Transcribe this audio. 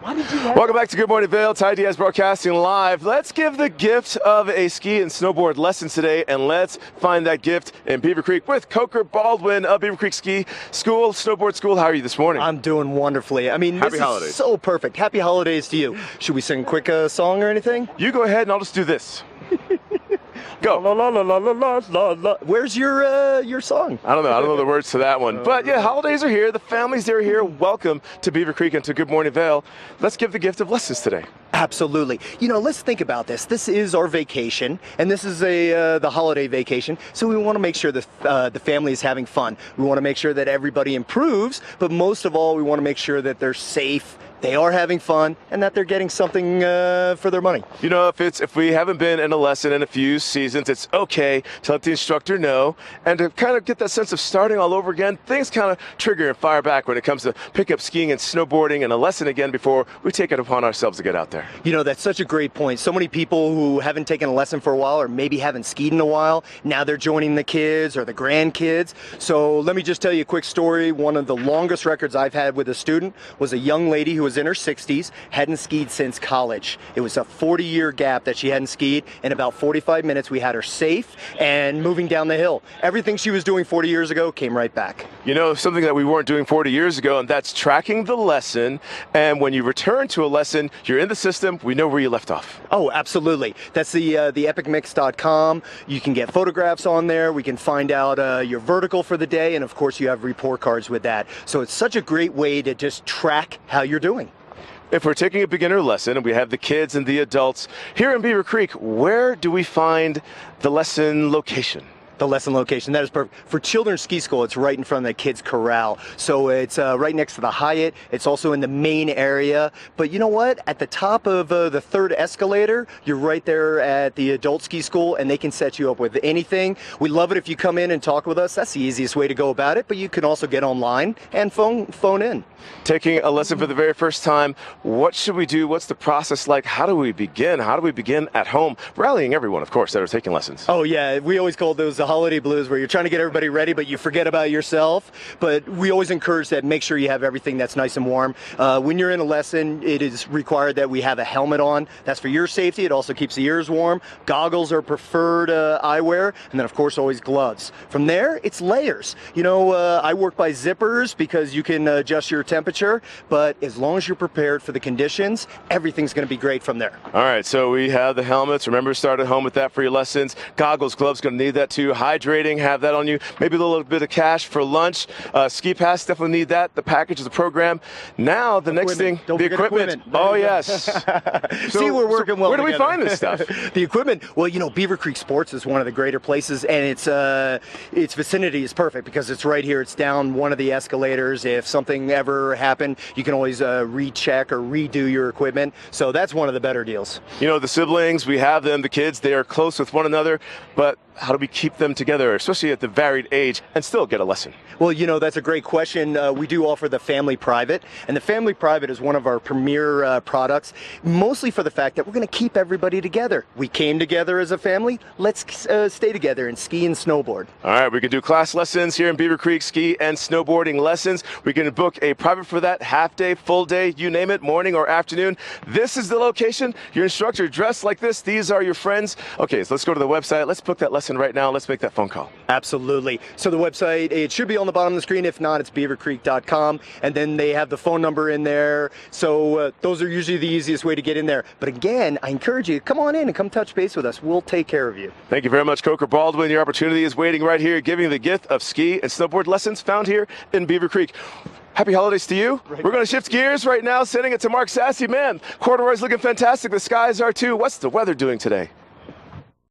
Welcome back to Good Morning Vail. Ty Diaz broadcasting live. Let's give the gift of a ski and snowboard lesson today, and let's find that gift in Beaver Creek with Coker Baldwin of Beaver Creek Ski School, Snowboard School. How are you this morning? I'm doing wonderfully. I mean, Happy this holidays. is so perfect. Happy holidays to you. Should we sing a quick song or anything? You go ahead and I'll just do this. Go. La, la, la, la, la, la, la. Where's your song? I don't know the words to that one. But yeah, holidays are here. The families are here. Welcome to Beaver Creek and to Good Morning Vail. Let's give the gift of lessons today. Absolutely. You know, let's think about this. This is our vacation, and this is the holiday vacation. So we want to make sure that the family is having fun. We want to make sure that everybody improves, but most of all, we want to make sure that they're safe, they are having fun, and that they're getting something for their money. You know, if we haven't been in a lesson in a few seasons, it's okay to let the instructor know and to kind of get that sense of starting all over again. Things kind of trigger and fire back when it comes to pick up skiing and snowboarding and a lesson again before we take it upon ourselves to get out there. You know, that's such a great point. So many people who haven't taken a lesson for a while or maybe haven't skied in a while, now they're joining the kids or the grandkids. So let me just tell you a quick story. One of the longest records I've had with a student was a young lady who was in her 60s, hadn't skied since college. It was a 40-year gap that she hadn't skied. In about 45 minutes, we had her safe and moving down the hill. Everything she was doing 40 years ago came right back. You know, something that we weren't doing 40 years ago, and that's tracking the lesson. And when you return to a lesson, you're in the system. We know where you left off. Oh, absolutely. That's the epicmix.com. You can get photographs on there. We can find out your vertical for the day. And of course, you have report cards with that. So it's such a great way to just track how you're doing. If we're taking a beginner lesson and we have the kids and the adults here in Beaver Creek, where do we find the lesson location? The lesson location, that is perfect. For Children's Ski School, it's right in front of the kids' corral. So it's right next to the Hyatt. It's also in the main area. But you know what? At the top of the third escalator, you're right there at the adult ski school, and they can set you up with anything. We love it if you come in and talk with us. That's the easiest way to go about it. But you can also get online and phone in. Taking a lesson for the very first time, what should we do? What's the process like? How do we begin? How do we begin at home? Rallying everyone, of course, that are taking lessons. Oh, yeah. We always call those the holiday blues, where you're trying to get everybody ready, but you forget about yourself. But we always encourage that. Make sure you have everything that's nice and warm. When you're in a lesson, it is required that we have a helmet on. That's for your safety. It also keeps the ears warm. Goggles are preferred eyewear. And then, of course, always gloves. From there, it's layers. You know, I work by zippers because you can adjust your temperature. But as long as you're prepared for the conditions, everything's going to be great from there. All right, so we have the helmets. Remember, start at home with that for your lessons. Goggles, gloves, going to need that too. Hydrating, have that on you. Maybe a little bit of cash for lunch. Ski pass, definitely need that. The package is the program. Now, the next thing, the equipment. Oh, yes. See, we're working well Where do we together. find this stuff? The equipment, well, you know, Beaver Creek Sports is one of the greater places, and its vicinity is perfect because it's right here. It's down one of the escalators. If something ever happened, you can always recheck or redo your equipment. So that's one of the better deals. You know, the siblings, we have them, the kids, they are close with one another, but how do we keep them together, especially at the varied age, and still get a lesson? Well, you know, that's a great question. We do offer the Family Private, and the Family Private is one of our premier products, mostly for the fact that we're going to keep everybody together. We came together as a family. Let's stay together and ski and snowboard. All right, we can do class lessons here in Beaver Creek, ski and snowboarding lessons. We can book a private for that, half day, full day, you name it, morning or afternoon. This is the location. Your instructor dressed like this. These are your friends. Okay, so let's go to the website. Let's book that lesson right now. Let's make that phone call. Absolutely. So the website, it should be on the bottom of the screen. If not, it's beavercreek.com, and then they have the phone number in there. So those are usually the easiest way to get in there. But again, I encourage you, come on in and come touch base with us. We'll take care of you. Thank you very much, Coker Baldwin. Your opportunity is waiting right here, giving the gift of ski and snowboard lessons found here in Beaver Creek. Happy holidays to you. We're going to shift gears right now, sending it to Mark Sassy. Man, corduroy's looking fantastic. The skies are too. What's the weather doing today?